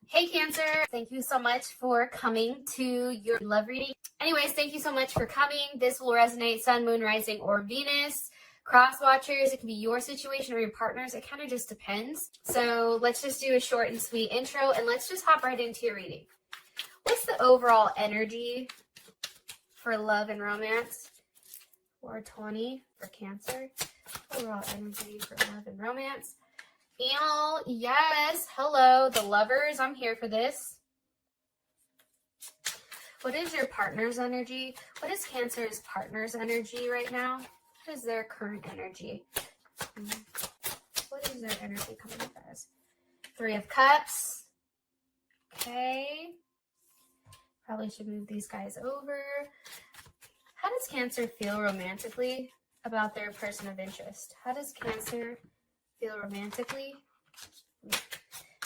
Hey Cancer, thank you so much for coming to your love reading. Anyways, thank you so much for coming. This will resonate Sun, Moon, Rising, or Venus. Cross watchers, it can be your situation or your partner's. It kind of just depends. So let's just do a short and sweet intro and let's just hop right into your reading. What's the overall energy for love and romance? 420 for Cancer. Overall energy for love and romance. Yes, hello, the lovers. I'm here for this. What is your partner's energy? What is Cancer's partner's energy right now? What is their current energy? What is their energy coming up as? 3 of Cups. Okay. Probably should move these guys over. How does Cancer feel romantically about their person of interest? How does Cancer feel romantically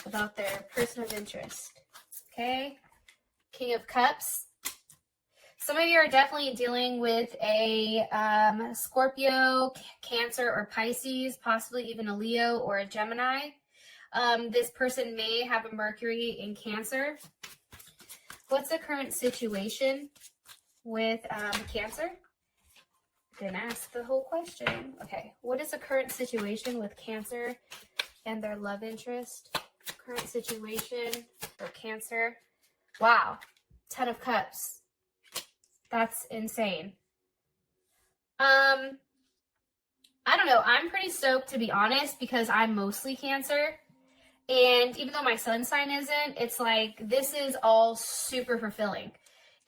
about their person of interest? Okay. King of Cups. Some of you are definitely dealing with a Scorpio, Cancer, or Pisces, possibly even a Leo or a Gemini. This person may have a Mercury in Cancer. What's the current situation with Cancer? Didn't ask the whole question. Okay, what is the current situation with Cancer and their love interest? Current situation for Cancer. Wow, 10 of Cups. That's insane. I don't know. I'm pretty stoked, to be honest, because I'm mostly Cancer. And even though my sun sign isn't, it's like this is all super fulfilling.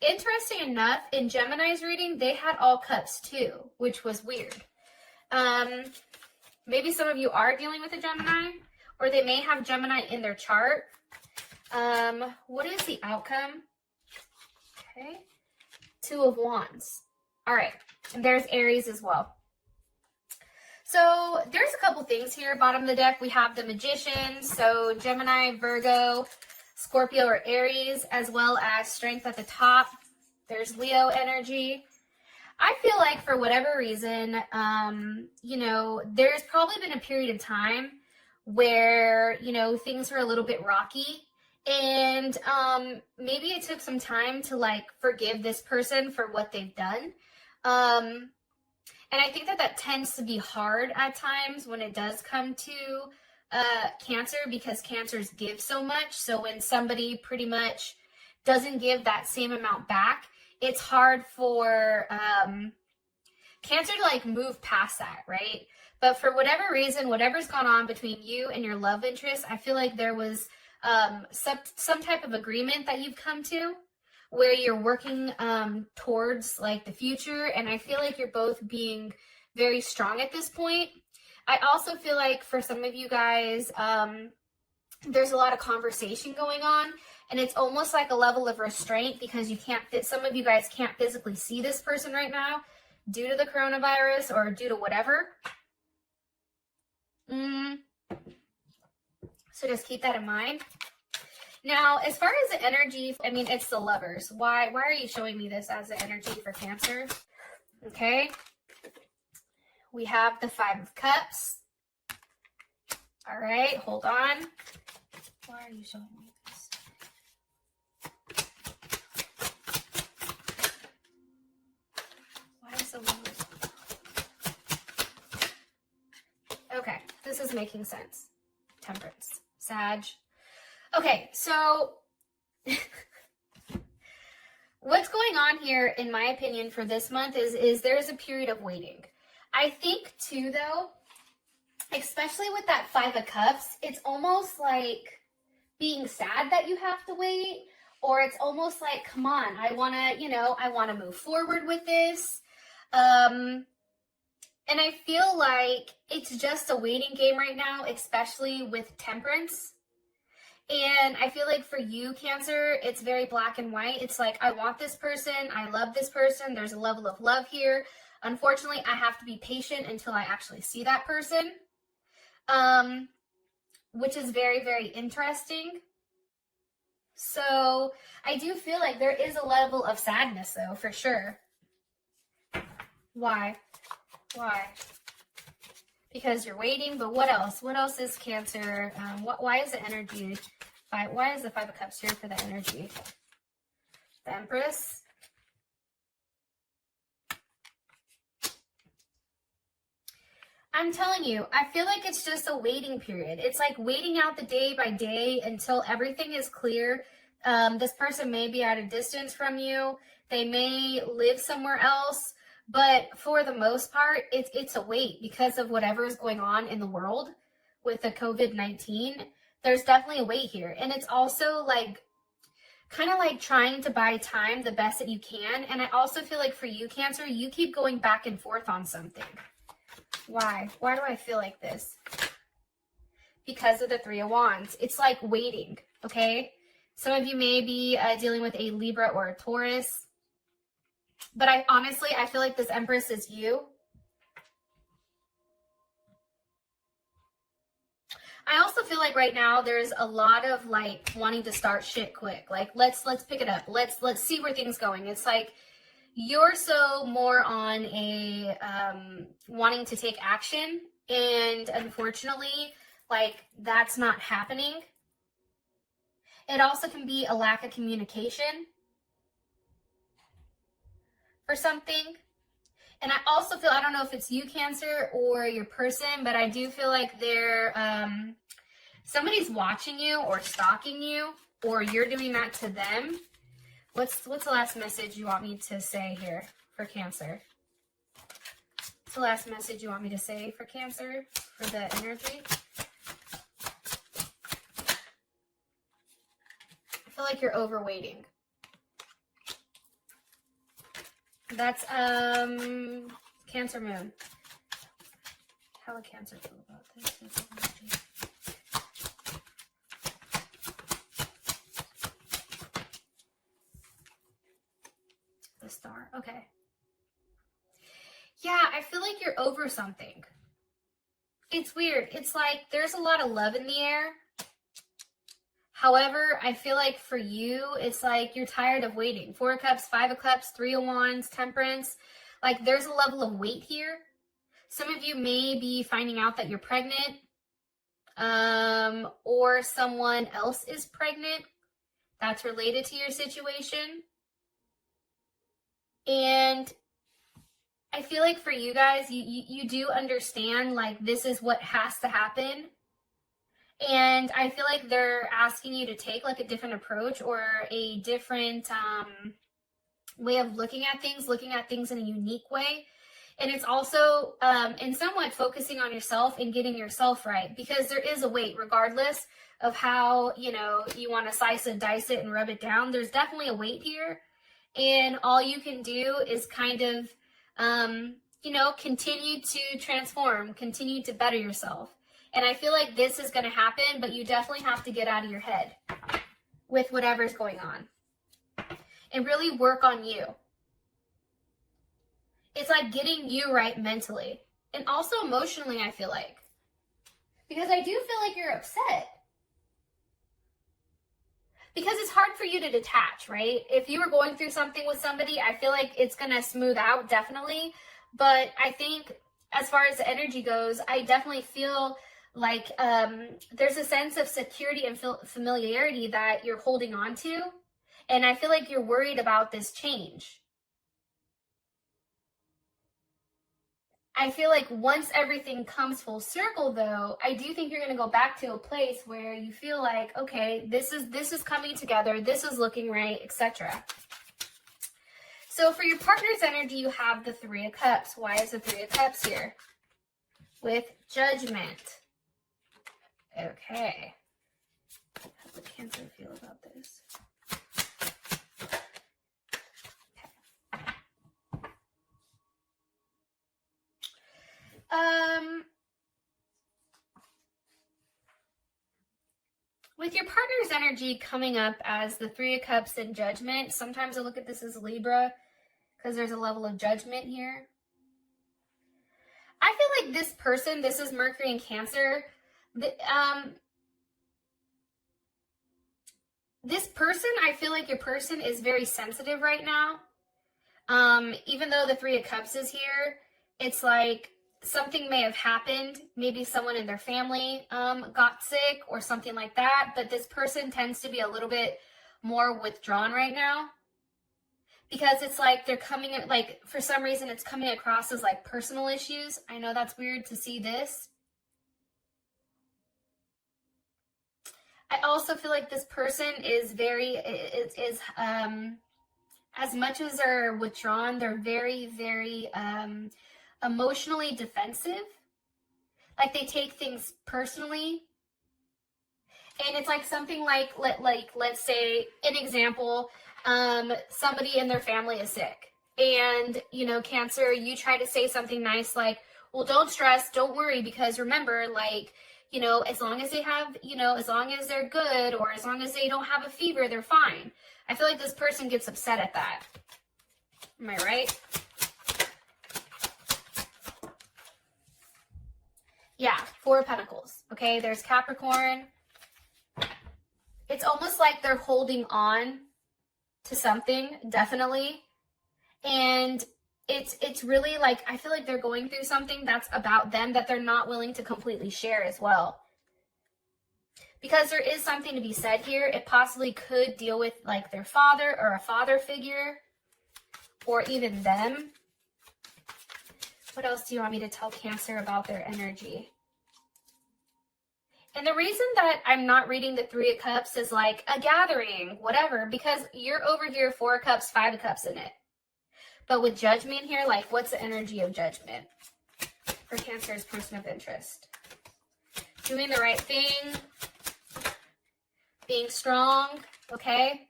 Interesting enough, in Gemini's reading, they had all cups too, which was weird. Maybe some of you are dealing with a Gemini, or they may have Gemini in their chart. What is the outcome? Okay. 2 of Wands. All right. And there's Aries as well. So there's a couple things here. Bottom of the deck, we have the Magician. So Gemini, Virgo, Scorpio, or Aries, as well as Strength at the top. There's Leo energy. I feel like for whatever reason, there's probably been a period of time where, things were a little bit rocky. And maybe it took some time to forgive this person for what they've done. And I think that tends to be hard at times when it does come to Cancer, because Cancers give so much. So when somebody pretty much doesn't give that same amount back, it's hard for Cancer to move past that, right? But for whatever reason, whatever's gone on between you and your love interest, I feel like there was some type of agreement that you've come to where you're working towards the future. And I feel like you're both being very strong at this point. I also feel like for some of you guys, there's a lot of conversation going on, and it's almost like a level of restraint because some of you guys can't physically see this person right now due to the coronavirus or due to whatever. So just keep that in mind. Now, as far as the energy, it's the Lovers. Why are you showing me this as the energy for Cancer? Okay. We have the 5 of Cups. All right, hold on. Why are you showing me this? Why is the Lovers? Okay, this is making sense. Temperance. Sag. Okay, so what's going on here, in my opinion, for this month is there's a period of waiting. I think, too, though, especially with that 5 of Cups, it's almost like being sad that you have to wait, or it's almost like, come on, I want to move forward with this. And I feel like it's just a waiting game right now, especially with Temperance. And I feel like for you, Cancer, it's very black and white. It's like, I want this person. I love this person. There's a level of love here. Unfortunately, I have to be patient until I actually see that person, which is very, very interesting. So I do feel like there is a level of sadness, though, for sure. Why? Because you're waiting, but what else? What else is Cancer? Why is the energy Why is the Five of Cups here for the energy? The Empress. I'm telling you, I feel like it's just a waiting period. It's like waiting out the day by day until everything is clear. This person may be at a distance from you. They may live somewhere else. But for the most part, it's a wait because of whatever is going on in the world with the COVID-19. There's definitely a wait here. And it's also like kind of like trying to buy time the best that you can. And I also feel like for you, Cancer, you keep going back and forth on something. Why? Why do I feel like this? Because of the Three of Wands. It's like waiting, okay? Some of you may be dealing with a Libra or a Taurus. But I feel like this Empress is you. I also feel like right now there's a lot of like wanting to start shit quick. Like let's pick it up. Let's see where things going. It's like you're so more on a wanting to take action, and unfortunately, like that's not happening. It also can be a lack of communication for something. And I also feel, I don't know if it's you, Cancer, or your person, but I do feel like they're somebody's watching you or stalking you, or you're doing that to them. What's the last message you want me to say here for Cancer? What's the last message you want me to say for Cancer, for the energy? I feel like you're overweighting. That's Cancer moon. How would Cancer feel about this? The Star. Okay. Yeah, I feel like you're over something. It's weird. It's like there's a lot of love in the air. However, I feel like for you, it's like you're tired of waiting. Four of Cups, Five of Cups, Three of Wands, Temperance. Like there's a level of wait here. Some of you may be finding out that you're pregnant, or someone else is pregnant that's related to your situation. And I feel like for you guys, you do understand like this is what has to happen. And I feel like they're asking you to take like a different approach or a different way of looking at things in a unique way. And it's also in somewhat focusing on yourself and getting yourself right, because there is a weight regardless of how, you know, you want to slice and dice it and rub it down. There's definitely a weight here. And all you can do is kind of, you know, continue to transform, continue to better yourself. And I feel like this is going to happen, but you definitely have to get out of your head with whatever's going on and really work on you. It's like getting you right mentally and also emotionally, I feel like. Because I do feel like you're upset. Because it's hard for you to detach, right? If you were going through something with somebody, I feel like it's going to smooth out, definitely. But I think as far as the energy goes, I definitely feel like there's a sense of security and familiarity that you're holding on to. And I feel like you're worried about this change. I feel like once everything comes full circle, though, I do think you're going to go back to a place where you feel like, okay, this is coming together, this is looking right, etc. So for your partner's energy, you have the Three of Cups. Why is the Three of Cups here? With Judgment. Okay. How does Cancer feel about this? With your partner's energy coming up as the Three of Cups and Judgment, sometimes I look at this as Libra because there's a level of judgment here. I feel like this person, this is Mercury and Cancer, this person, I feel like your person is very sensitive right now. Even though the Three of Cups is here, it's like something may have happened. Maybe someone in their family got sick or something like that. But this person tends to be a little bit more withdrawn right now. Because it's like they're coming, like, for some reason it's coming across as like personal issues. I know that's weird to see this. I also feel like this person is as much as they're withdrawn, they're very, very emotionally defensive. Like they take things personally. And it's like something like let's say, an example, somebody in their family is sick. And, you know, Cancer, you try to say something nice like, well, don't stress, don't worry, because remember, like, you know, as long as they have, you know, as long as they're good, or as long as they don't have a fever, they're fine. I feel like this person gets upset at that. Am I right? Yeah, Four of Pentacles. Okay, there's Capricorn. It's almost like they're holding on to something, definitely. And it's really like, I feel like they're going through something that's about them that they're not willing to completely share as well. Because there is something to be said here. It possibly could deal with like their father or a father figure, or even them. What else do you want me to tell Cancer about their energy? And the reason that I'm not reading the Three of Cups is like a gathering, whatever, because you're over here, Four of Cups, Five of Cups in it. But with Judgment here, like, what's the energy of Judgment for Cancer's person of interest? Doing the right thing, being strong, okay?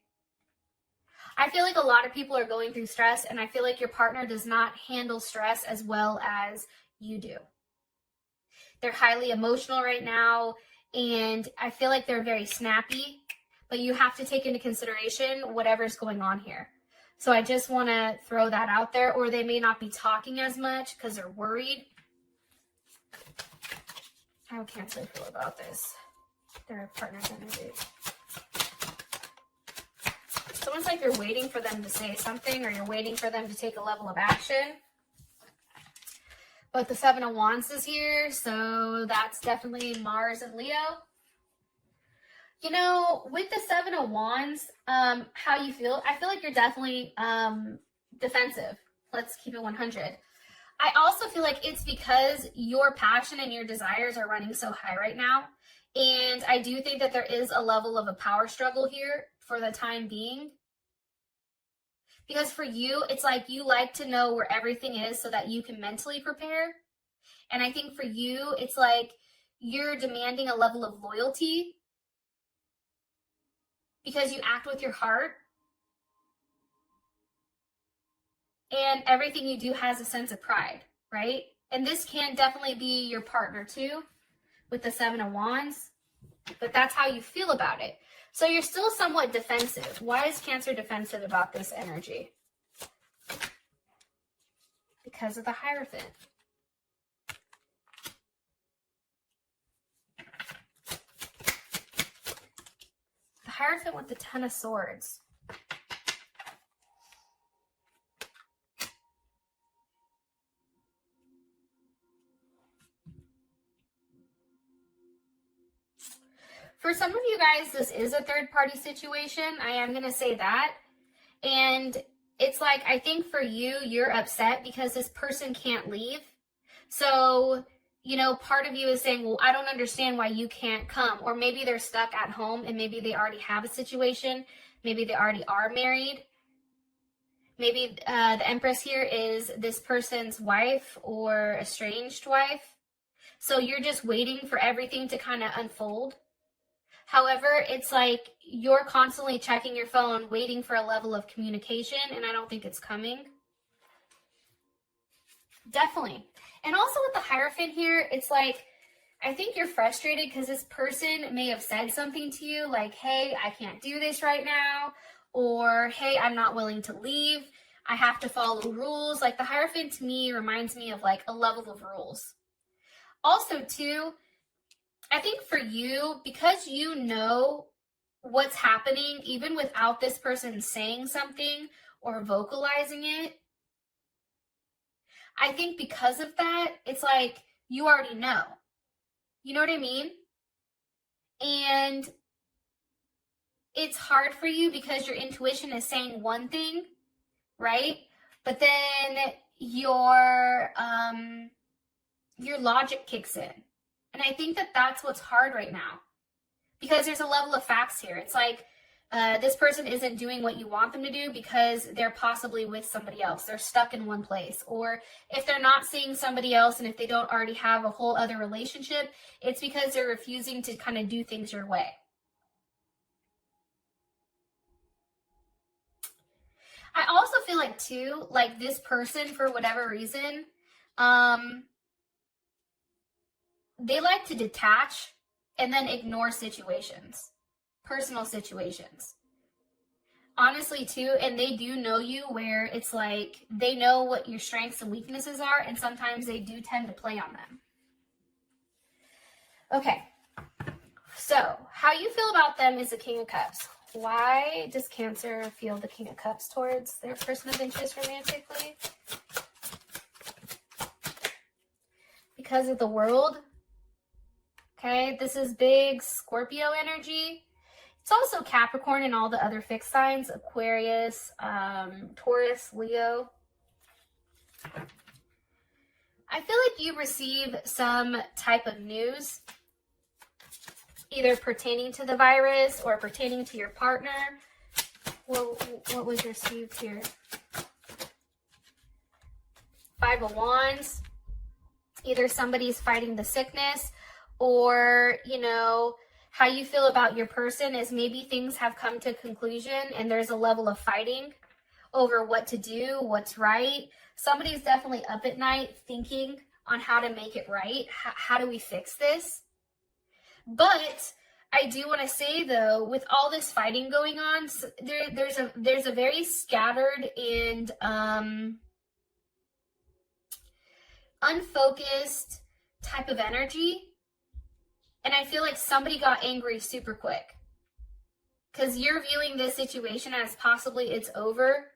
I feel like a lot of people are going through stress, and I feel like your partner does not handle stress as well as you do. They're highly emotional right now, and I feel like they're very snappy, but you have to take into consideration whatever's going on here. So I just want to throw that out there, or they may not be talking as much because they're worried. How Cancer feel about this? Their partner's energy. It's almost like you're waiting for them to say something, or you're waiting for them to take a level of action. But the Seven of Wands is here, so that's definitely Mars and Leo. You know, with the Seven of Wands, how you feel, I feel like you're definitely defensive. Let's keep it 100. I also feel like it's because your passion and your desires are running so high right now. And I do think that there is a level of a power struggle here for the time being. Because for you, it's like you like to know where everything is so that you can mentally prepare. And I think for you, it's like you're demanding a level of loyalty because you act with your heart. And everything you do has a sense of pride, right? And this can definitely be your partner too, with the Seven of Wands. But that's how you feel about it. So you're still somewhat defensive. Why is Cancer defensive about this energy? Because of the Hierophant. The Hierophant with the Ten of Swords. For some of you guys, this is a third-party situation. I am going to say that. And it's like, I think for you, you're upset because this person can't leave. So, you know, part of you is saying, well, I don't understand why you can't come. Or maybe they're stuck at home and maybe they already have a situation. Maybe they already are married. Maybe the Empress here is this person's wife or estranged wife. So you're just waiting for everything to kind of unfold. However, it's like you're constantly checking your phone, waiting for a level of communication, and I don't think it's coming. Definitely. And also with the Hierophant here, it's like, I think you're frustrated because this person may have said something to you like, hey, I can't do this right now, or hey, I'm not willing to leave. I have to follow rules. Like the Hierophant to me reminds me of like a level of rules. Also too, I think for you, because you know what's happening, even without this person saying something or vocalizing it, I think because of that, it's like you already know. You know what I mean? And it's hard for you because your intuition is saying one thing, right? But then your logic kicks in. And I think that that's what's hard right now. Because there's a level of facts here. It's like this person isn't doing what you want them to do because they're possibly with somebody else. They're stuck in one place. Or if they're not seeing somebody else and if they don't already have a whole other relationship, it's because they're refusing to kind of do things your way. I also feel like too, like this person, for whatever reason, they like to detach and then ignore situations, personal situations. Honestly too, and they do know you where it's like they know what your strengths and weaknesses are, and sometimes they do tend to play on them. Okay, so how you feel about them is the King of Cups. Why does Cancer feel the King of Cups towards their person of interest romantically? Because of the World. Okay, this is big Scorpio energy. It's also Capricorn and all the other fixed signs, Aquarius, Taurus, Leo. I feel like you receive some type of news, either pertaining to the virus or pertaining to your partner. What was received here? Five of Wands. Either somebody's fighting the sickness, or, you know, how you feel about your person is maybe things have come to conclusion and there's a level of fighting over what to do, what's right. Somebody's definitely up at night thinking on how to make it right. How do we fix this? But I do want to say, though, with all this fighting going on, there's a very scattered and unfocused type of energy. And I feel like somebody got angry super quick. Because you're viewing this situation as possibly it's over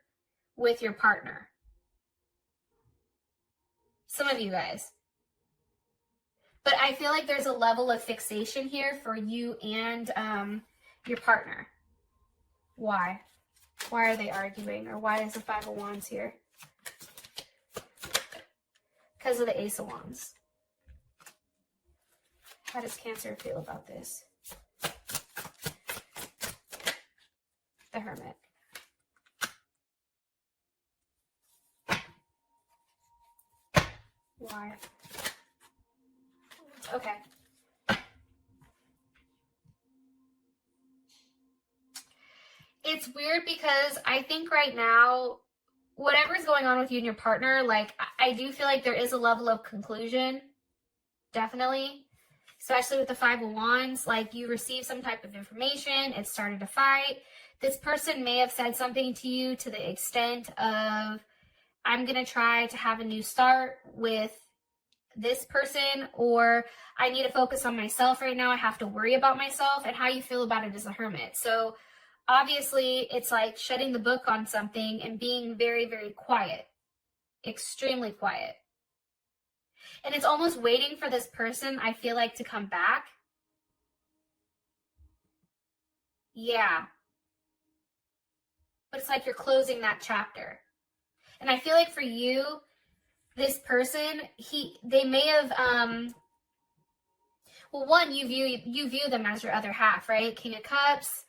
with your partner. Some of you guys. But I feel like there's a level of fixation here for you and your partner. Why? Why are they arguing? Or why is the Five of Wands here? Because of the Ace of Wands. How does Cancer feel about this? The Hermit. Why? Okay. It's weird because I think right now, whatever's going on with you and your partner, like, I do feel like there is a level of conclusion. Definitely. Especially with the Five of Wands, like you receive some type of information, it started a fight. This person may have said something to you to the extent of, I'm going to try to have a new start with this person, or I need to focus on myself right now. I have to worry about myself, and how you feel about it as a hermit. So obviously it's like shutting the book on something and being very, very quiet, extremely quiet. And it's almost waiting for this person, I feel like, to come back. Yeah. But it's like you're closing that chapter. And I feel like for you, this person, they may have, well, one, you view them as your other half, right? King of Cups.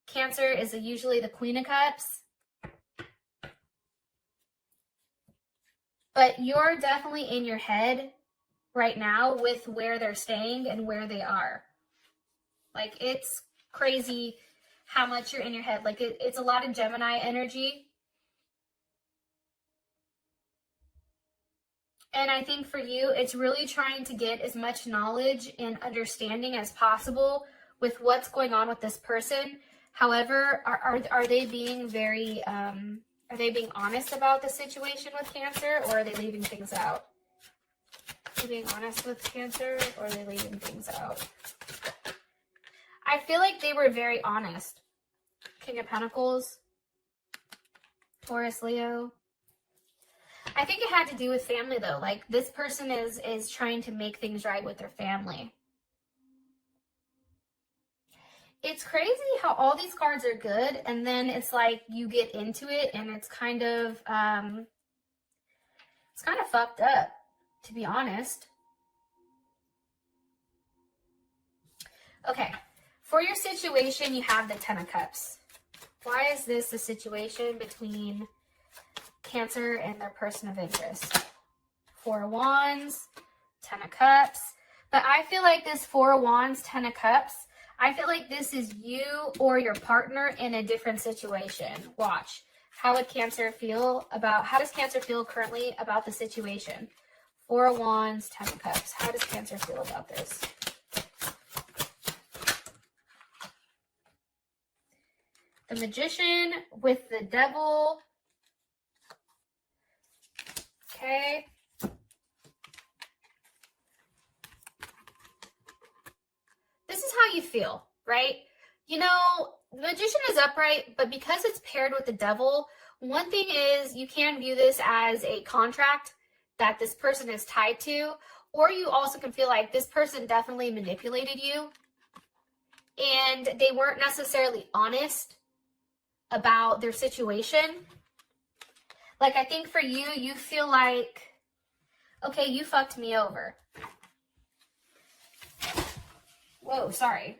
Cancer is usually the Queen of Cups. But you're definitely in your head right now with where they're staying and where they are. Like, it's crazy how much you're in your head. Like, it's a lot of Gemini energy. And I think for you, it's really trying to get as much knowledge and understanding as possible with what's going on with this person. However, are they being very, are they being honest about the situation with Cancer, or are they leaving things out? Are they being honest with Cancer, or are they leaving things out? I feel like they were very honest. King of Pentacles, Taurus, Leo. I think it had to do with family though. Like this person is trying to make things right with their family. It's crazy how all these cards are good, and then it's like you get into it and it's kind of fucked up, to be honest. Okay, for your situation, you have the Ten of Cups. Why is this a situation between Cancer and their person of interest? Four of Wands, Ten of Cups. But I feel like this Four of Wands, Ten of Cups, I feel like this is you or your partner in a different situation. Watch. How does Cancer feel currently about the situation? Four of Wands, Ten of Cups. How does Cancer feel about this? The Magician with the Devil. Okay. This is how you feel, right? You know, the Magician is upright, but because it's paired with the Devil, one thing is you can view this as a contract that this person is tied to, or you also can feel like this person definitely manipulated you and they weren't necessarily honest about their situation. Like, I think for you, you feel like, okay, you fucked me over. Whoa, sorry.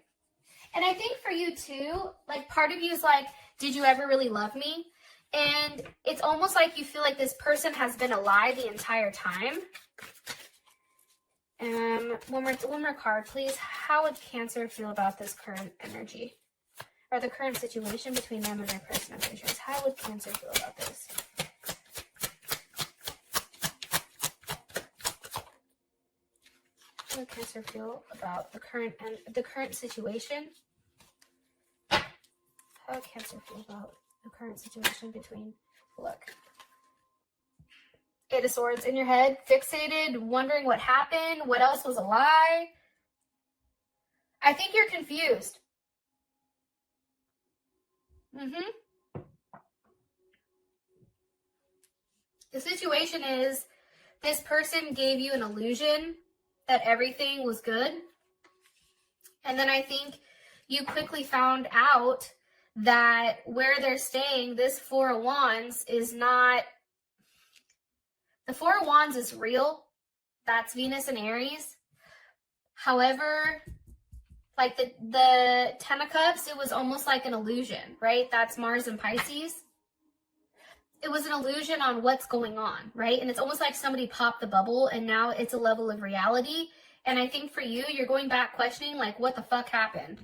And I think for you too, like part of you is like, did you ever really love me? And it's almost like you feel like this person has been a lie the entire time. One more card, please. How would Cancer feel about this current energy? Or the current situation between them and their person of interest? How would Cancer feel about this? How would Cancer feel about the current situation? How would Cancer feel about the current situation between, look, Eight of Swords in your head, fixated, wondering what happened, what else was a lie? I think you're confused. The situation is this person gave you an illusion that everything was good. And then I think you quickly found out that where they're staying, this Four of Wands is not, the Four of Wands is real. That's Venus and Aries. However, like the Ten of Cups, it was almost like an illusion, right? That's Mars and Pisces. It was an illusion on what's going on, right? And it's almost like somebody popped the bubble and now it's a level of reality. And I think for you, you're going back questioning, like, what the fuck happened?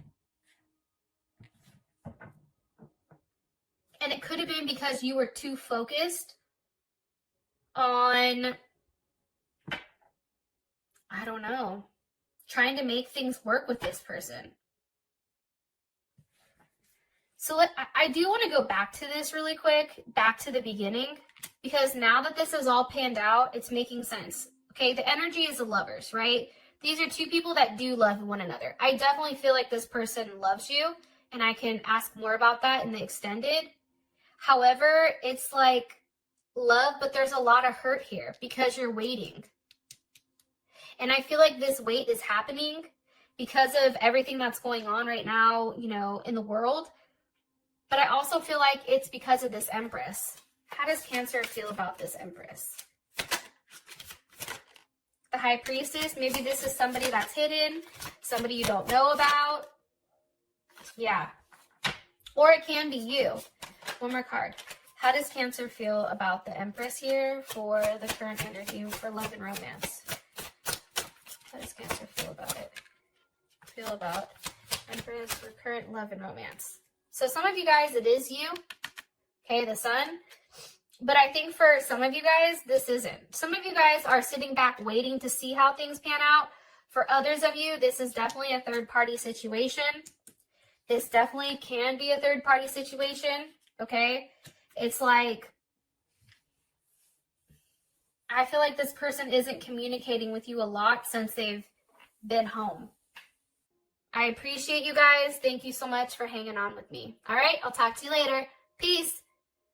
And it could have been because you were too focused on, I don't know, trying to make things work with this person. So I do want to go back to this really quick, back to the beginning, because now that this is all panned out, it's making sense. Okay, the energy is the lovers, right? These are two people that do love one another. I definitely feel like this person loves you, and I can ask more about that in the extended. However, it's like love, but there's a lot of hurt here because you're waiting. And I feel like this wait is happening because of everything that's going on right now, you know, in the world. But I also feel like it's because of this Empress. How does Cancer feel about this Empress? The High Priestess, maybe this is somebody that's hidden, somebody you don't know about. Yeah. Or it can be you. One more card. How does Cancer feel about the Empress here for the current energy for love and romance? How does Cancer feel about it? Feel about Empress for current love and romance. So some of you guys, it is you. Okay, the Sun. But I think for some of you guys, this isn't. Some of you guys are sitting back waiting to see how things pan out. For others of you, this is definitely a third-party situation. This definitely can be a third-party situation, okay? It's like, I feel like this person isn't communicating with you a lot since they've been home. I appreciate you guys. Thank you so much for hanging on with me. All right, I'll talk to you later. Peace.